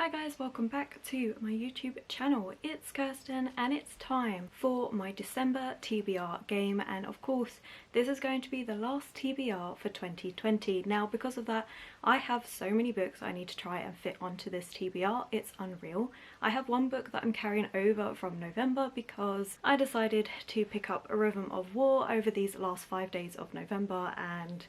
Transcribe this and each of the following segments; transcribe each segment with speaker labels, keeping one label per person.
Speaker 1: Hi guys, welcome back to my YouTube channel. It's Kirsten and it's time for my December TBR game, and of course this is going to be the last TBR for 2020. Now because of that I have so many books I need to try and fit onto this TBR, it's unreal. I have one book that I'm carrying over from November because I decided to pick up A Rhythm of War over these last 5 days of November, and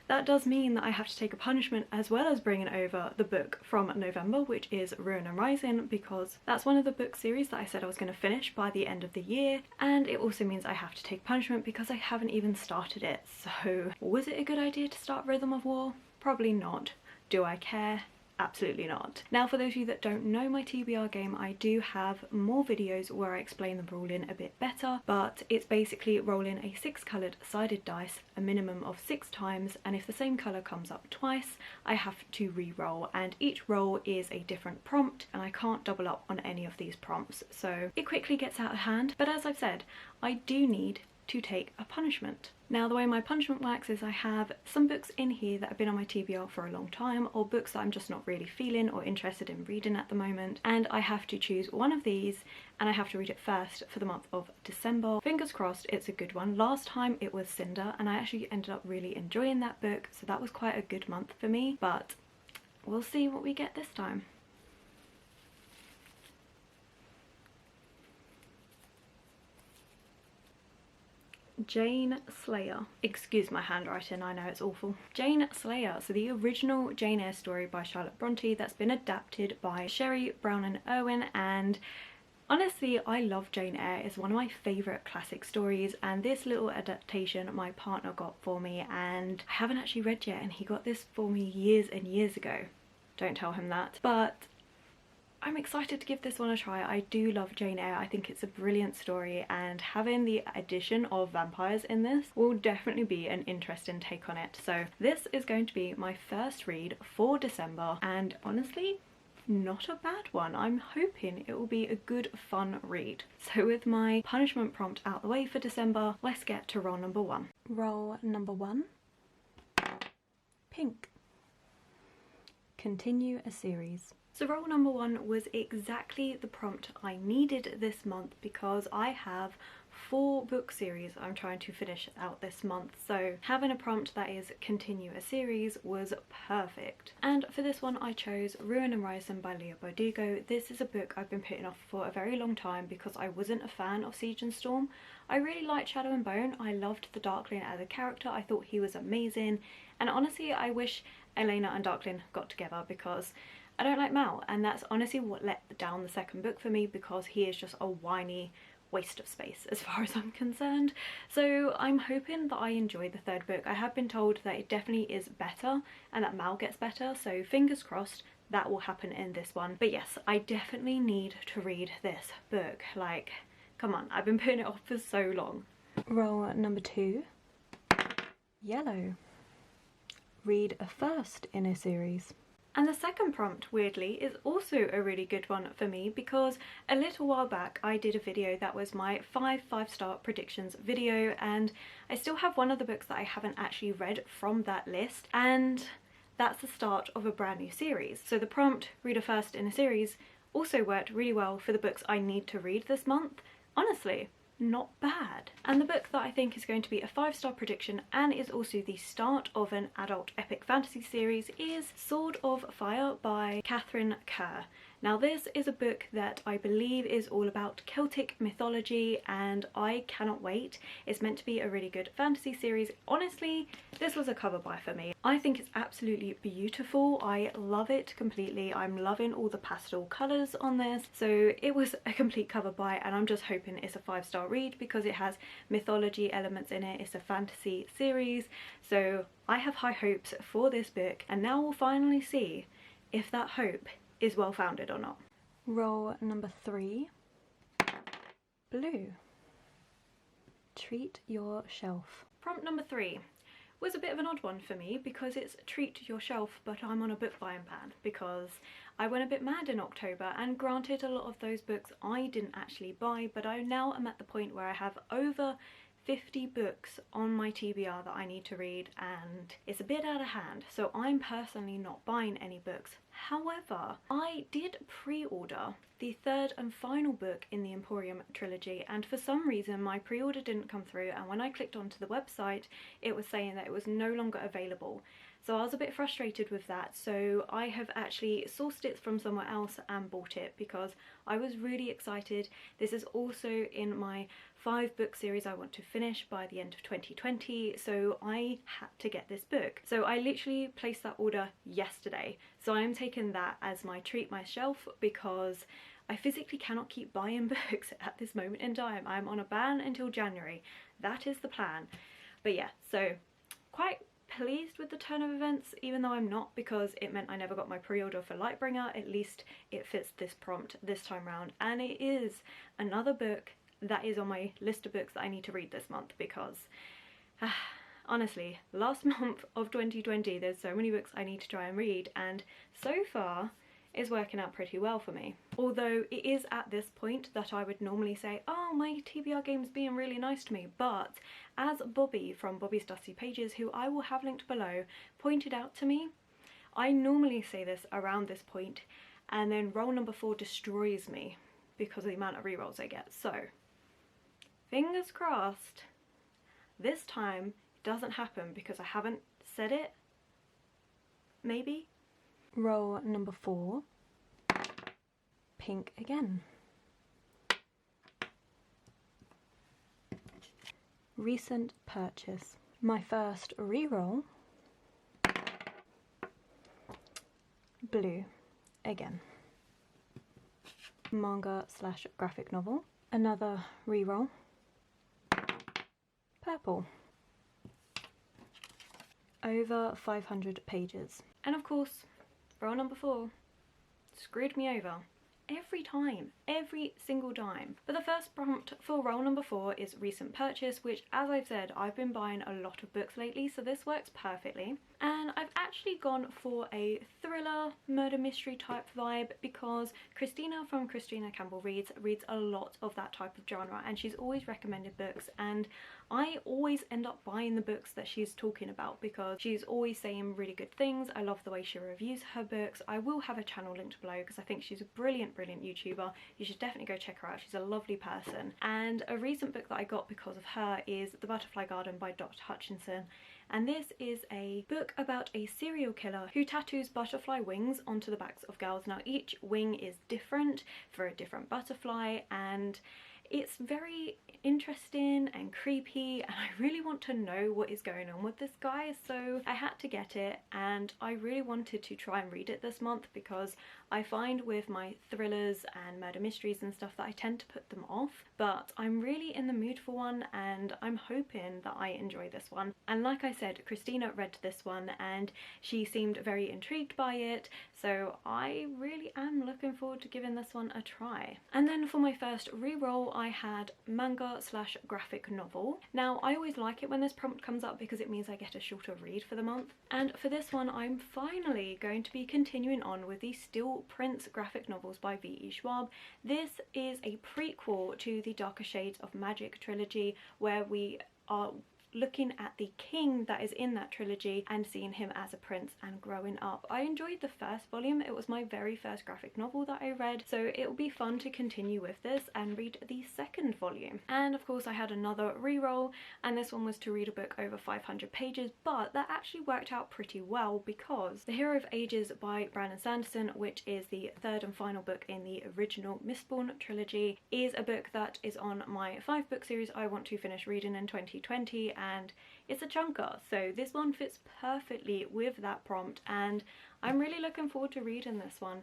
Speaker 1: that does mean that I have to take a punishment as well as bringing over the book from November, which is Ruin and Rising, because that's one of the book series that I said I was going to finish by the end of the year, and it also means I have to take punishment because I haven't even started it. So was it a good idea to start Rhythm of War? Probably not. Do I care? Absolutely not. Now for those of you that don't know my TBR game, I do have more videos where I explain the ruling a bit better, but it's basically rolling a 6 coloured sided dice a minimum of 6 times, and if the same colour comes up twice I have to re-roll, and each roll is a different prompt and I can't double up on any of these prompts, so it quickly gets out of hand. But as I've said, I do need to take a punishment. Now the way my punishment works is I have some books in here that have been on my TBR for a long time, or books that I'm just not really feeling or interested in reading at the moment, and I have to choose one of these and I have to read it first for the month of December. Fingers crossed it's a good one. Last time it was Cinder and I actually ended up really enjoying that book, so that was quite a good month for me, but we'll see what we get this time. Jane Slayer. Excuse my handwriting, I know it's awful. Jane Slayer, so the original Jane Eyre story by Charlotte Bronte that's been adapted by Sherri, Brown and Erwin, and honestly I love Jane Eyre. It's one of my favourite classic stories, and this little adaptation my partner got for me, and I haven't actually read yet, and he got this for me years and years ago. Don't tell him that, but I'm excited to give this one a try. I do love Jane Eyre. I think it's a brilliant story, and having the addition of vampires in this will definitely be an interesting take on it. So this is going to be my first read for December, and honestly not a bad one. I'm hoping it will be a good fun read. So with my punishment prompt out the way for December, let's get to roll number 1. Roll number 1. Pink. Continue a series. So roll number 1 was exactly the prompt I needed this month because I have 4 book series I'm trying to finish out this month, so having a prompt that is continue a series was perfect. And for this one I chose Ruin and Rising by Leigh Bardugo. This is a book I've been putting off for a very long time because I wasn't a fan of Siege and Storm. I really liked Shadow and Bone. I loved the Darkling as a character. I thought he was amazing, and honestly I wish Elena and Darkling got together because I don't like Mal, and that's honestly what let down the second book for me because he is just a whiny waste of space as far as I'm concerned. So I'm hoping that I enjoy the third book. I have been told that it definitely is better and that Mal gets better, so fingers crossed that will happen in this one. But yes, I definitely need to read this book. Like, come on, I've been putting it off for so long. Roll number 2. Yellow. Read a first in a series. And the second prompt, weirdly, is also a really good one for me because a little while back I did a video that was my 5-star predictions video, and I still have one of the books that I haven't actually read from that list, and that's the start of a brand new series. So the prompt, read a first in a series, also worked really well for the books I need to read this month. Honestly, not bad. And the book that I think is going to be a 5-star prediction and is also the start of an adult epic fantasy series is Sword of Fire by Katharine Kerr. Now this is a book that I believe is all about Celtic mythology, and I cannot wait. It's meant to be a really good fantasy series. Honestly, this was a cover buy for me. I think it's absolutely beautiful. I love it completely. I'm loving all the pastel colours on this. So it was a complete cover buy, and I'm just hoping it's a 5-star read because it has mythology elements in it. It's a fantasy series. So I have high hopes for this book, and now we'll finally see if that hope is well founded or not. Roll number 3. Blue. Treat your shelf. Prompt number 3 was a bit of an odd one for me because it's treat your shelf, but I'm on a book buying ban because I went a bit mad in October, and granted a lot of those books I didn't actually buy, but I now am at the point where I have over 50 books on my TBR that I need to read, and it's a bit out of hand, so I'm personally not buying any books. However, I did pre-order the third and final book in the Emporium trilogy, and for some reason my pre-order didn't come through, and when I clicked onto the website it was saying that it was no longer available. So I was a bit frustrated with that, so I have actually sourced it from somewhere else and bought it because I was really excited. This is also in my 5-book series I want to finish by the end of 2020, so I had to get this book. So I literally placed that order yesterday, so I am taking that as my treat myself because I physically cannot keep buying books at this moment in time. I'm on a ban until January. That is the plan. But yeah, so quite pleased with the turn of events, even though I'm not, because it meant I never got my pre-order for Lightbringer. At least it fits this prompt this time round, and it is another book that is on my list of books that I need to read this month because honestly, last month of 2020 there's so many books I need to try and read, and so far it's working out pretty well for me. Although it is at this point that I would normally say, oh, my TBR game's being really nice to me, but as Bobbie from Bobbie's Dusty Pages, who I will have linked below, pointed out to me, I normally say this around this point and then roll number 4 destroys me because of the amount of rerolls I get. So fingers crossed this time it doesn't happen because I haven't said it. Maybe. Roll number 4. Pink again. Recent purchase. My first reroll. Blue again. Manga / graphic novel. Another reroll. Purple. Over 500 pages. And of course, roll number 4 screwed me over. Every time, every single time. But the first prompt for roll number 4 is recent purchase, which, as I've said, I've been buying a lot of books lately, so this works perfectly. And I've actually gone for a thriller, murder mystery type vibe because Christina from Christina Campbell reads a lot of that type of genre, and she's always recommended books, and I always end up buying the books that she's talking about because she's always saying really good things. I love the way she reviews her books. I will have a channel linked below because I think she's a brilliant YouTuber. You should definitely go check her out. She's a lovely person. And a recent book that I got because of her is The Butterfly Garden by Dot Hutchinson, and this is a book about a serial killer who tattoos butterfly wings onto the backs of girls. Now each wing is different for a different butterfly, and it's very interesting and creepy, and I really want to know what is going on with this guy, so I had to get it, and I really wanted to try and read it this month because I find with my thrillers and murder mysteries and stuff that I tend to put them off, but I'm really in the mood for one and I'm hoping that I enjoy this one. And like I said, Christina read this one and she seemed very intrigued by it, so I really am looking forward to giving this one a try. And then for my first reroll I had manga / graphic novel. Now I always like it when this prompt comes up because it means I get a shorter read for the month, and for this one I'm finally going to be continuing on with the Still Prince graphic novels by V.E. Schwab. This is a prequel to the Darker Shades of Magic trilogy where we are looking at the king that is in that trilogy and seeing him as a prince and growing up. I enjoyed the first volume. It was my very first graphic novel that I read, so it will be fun to continue with this and read the second volume. And of course I had another reroll, and this one was to read a book over 500 pages, but that actually worked out pretty well because The Hero of Ages by Brandon Sanderson, which is the third and final book in the original Mistborn trilogy, is a book that is on my 5-book series I want to finish reading in 2020, and it's a chunker, so this one fits perfectly with that prompt and I'm really looking forward to reading this one.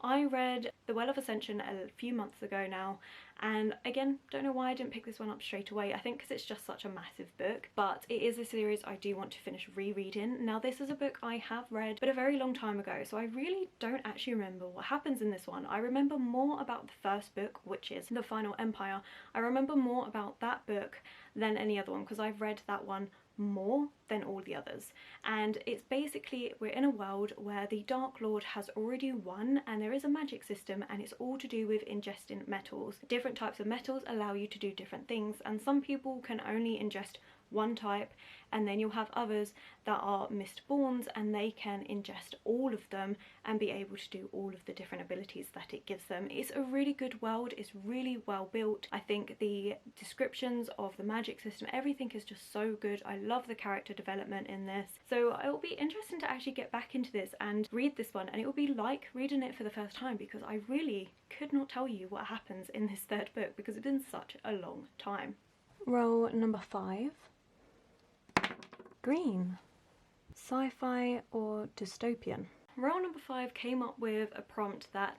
Speaker 1: I read The Well of Ascension a few months ago now, and again, don't know why I didn't pick this one up straight away. I think because it's just such a massive book, but it is a series I do want to finish rereading. Now this is a book I have read but a very long time ago, so I really don't actually remember what happens in this one. I remember more about the first book, which is The Final Empire. I remember more about that book than any other one because I've read that one more than all the others. And it's basically, we're in a world where the Dark Lord has already won and there is a magic system, and it's all to do with ingesting metals. Different types of metals allow you to do different things, and some people can only ingest one type, and then you'll have others that are Mistborns and they can ingest all of them and be able to do all of the different abilities that it gives them. It's a really good world, it's really well built. I think the descriptions of the magic system, everything is just so good. I love the character development in this, so it will be interesting to actually get back into this and read this one, and it will be like reading it for the first time, because I really could not tell you what happens in this third book because it's been such a long time. Roll number 5. Green. Sci-fi or dystopian? Roll number 5 came up with a prompt that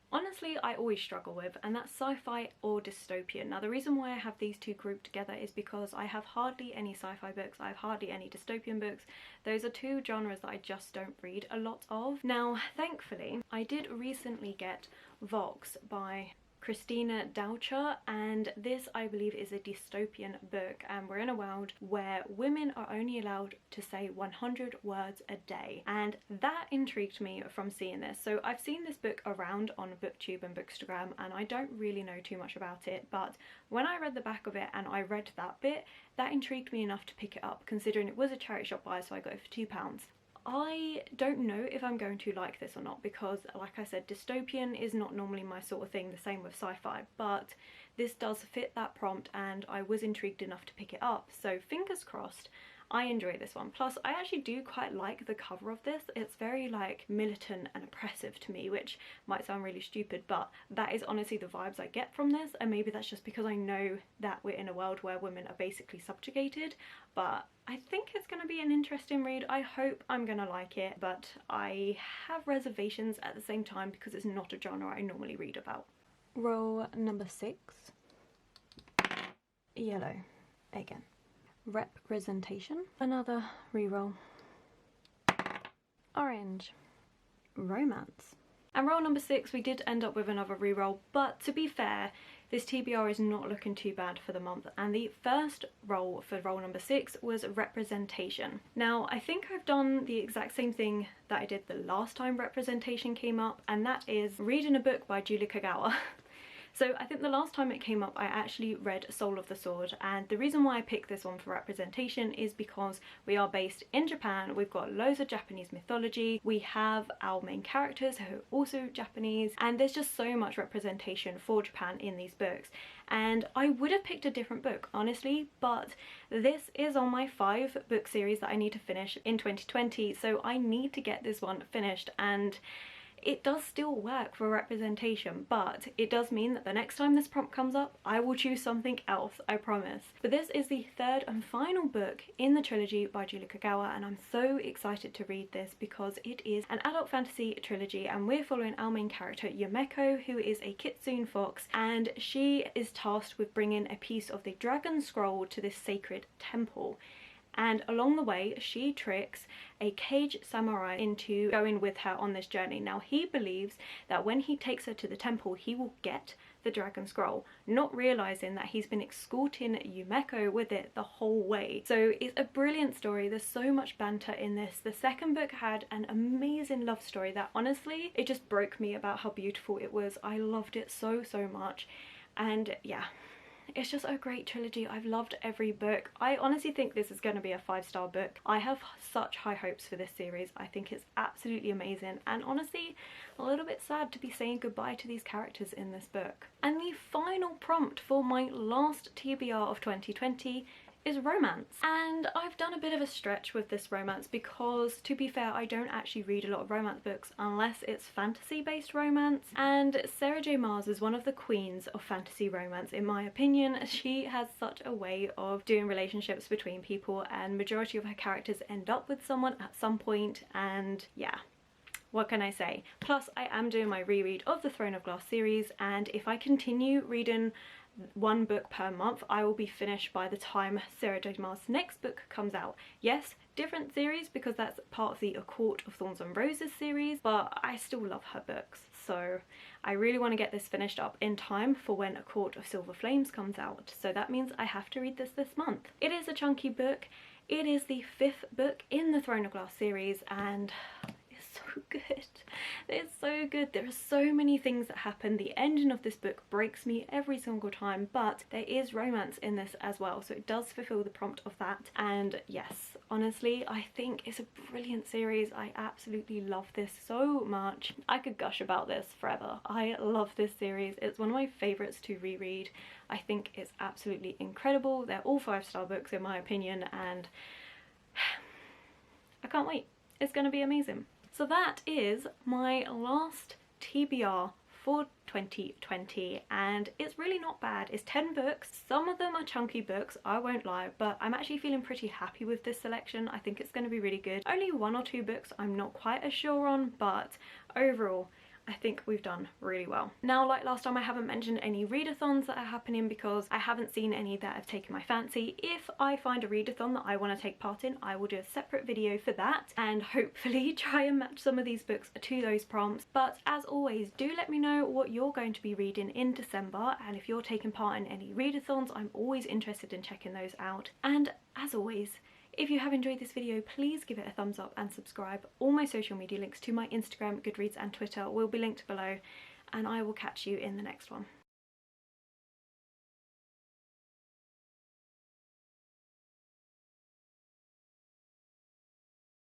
Speaker 1: honestly I always struggle with, and that's sci-fi or dystopian. Now the reason why I have these two grouped together is because I have hardly any sci-fi books, I have hardly any dystopian books. Those are two genres that I just don't read a lot of. Now thankfully I did recently get Vox by Christina Dalcher, and this I believe is a dystopian book, and we're in a world where women are only allowed to say 100 words a day, and that intrigued me from seeing this. So I've seen this book around on booktube and bookstagram and I don't really know too much about it, but when I read the back of it and I read that bit, that intrigued me enough to pick it up, considering it was a charity shop buy, so I got it for £2. I don't know if I'm going to like this or not, because like I said, dystopian is not normally my sort of thing, the same with sci-fi, but this does fit that prompt and I was intrigued enough to pick it up, so fingers crossed I enjoy this one. Plus I actually do quite like the cover of this. It's very like militant and oppressive to me, which might sound really stupid, but that is honestly the vibes I get from this, and maybe that's just because I know that we're in a world where women are basically subjugated, but I think it's going to be an interesting read. I hope I'm going to like it, but I have reservations at the same time because it's not a genre I normally read about. Roll number 6. Yellow again. Representation. Another reroll. Orange. Romance. And roll number 6, we did end up with another reroll, but to be fair, this TBR is not looking too bad for the month, and the first roll for roll number 6 was representation. Now I think I've done the exact same thing that I did the last time representation came up, and that is reading a book by Julie Kagawa. So I think the last time it came up I actually read Soul of the Sword, and the reason why I picked this one for representation is because we are based in Japan, we've got loads of Japanese mythology, we have our main characters who are also Japanese, and there's just so much representation for Japan in these books. And I would have picked a different book honestly, but this is on my 5 book series that I need to finish in 2020, so I need to get this one finished, and it does still work for representation, but it does mean that the next time this prompt comes up, I will choose something else, I promise. But this is the 3rd and final book in the trilogy by Julie Kagawa, and I'm so excited to read this because it is an adult fantasy trilogy, and we're following our main character Yumeko, who is a kitsune fox, and she is tasked with bringing a piece of the dragon scroll to this sacred temple. And along the way she tricks a cage samurai into going with her on this journey. Now he believes that when he takes her to the temple he will get the dragon scroll, not realizing that he's been escorting Yumeko with it the whole way. So it's a brilliant story, there's so much banter in this. The second book had an amazing love story that honestly it just broke me about how beautiful it was. I loved it so much, and yeah, it's just a great trilogy. I've loved every book. I honestly think this is going to be a 5-star book. I have such high hopes for this series. I think it's absolutely amazing, and honestly a little bit sad to be saying goodbye to these characters in this book. And the final prompt for my last TBR of 2020 is romance. And I've done a bit of a stretch with this romance because, to be fair, I don't actually read a lot of romance books unless it's fantasy based romance, and Sarah J Maas is one of the queens of fantasy romance in my opinion. She has such a way of doing relationships between people, and majority of her characters end up with someone at some point, and yeah, what can I say? Plus I am doing my reread of the Throne of Glass series, and if I continue reading 1 book per month I will be finished by the time Sarah J Maas' next book comes out. Yes, different series because that's part of the A Court of Thorns and Roses series, but I still love her books. So I really want to get this finished up in time for when A Court of Silver Flames comes out. So that means I have to read this month. It is a chunky book. It is the 5th book in the Throne of Glass series, and it's so good. It's so good. There are so many things that happen. The ending of this book breaks me every single time, but there is romance in this as well, so it does fulfill the prompt of that. And yes, honestly, I think it's a brilliant series. I absolutely love this so much. I could gush about this forever. I love this series. It's one of my favorites to reread. I think it's absolutely incredible. They're all 5-star books in my opinion, and I can't wait. It's going to be amazing. So that is my last TBR for 2020, and it's really not bad. It's 10 books. Some of them are chunky books, I won't lie, but I'm actually feeling pretty happy with this selection. I think it's going to be really good. Only 1 or 2 books I'm not quite as sure on, but overall I think we've done really well. Now, like last time, I haven't mentioned any readathons that are happening because I haven't seen any that have taken my fancy. If I find a readathon that I want to take part in, I will do a separate video for that and hopefully try and match some of these books to those prompts. But as always, do let me know what you're going to be reading in December, and if you're taking part in any readathons, I'm always interested in checking those out. And as always, if you have enjoyed this video, please give it a thumbs up and subscribe. All my social media links to my Instagram, Goodreads and Twitter will be linked below, and I will catch you in the next one.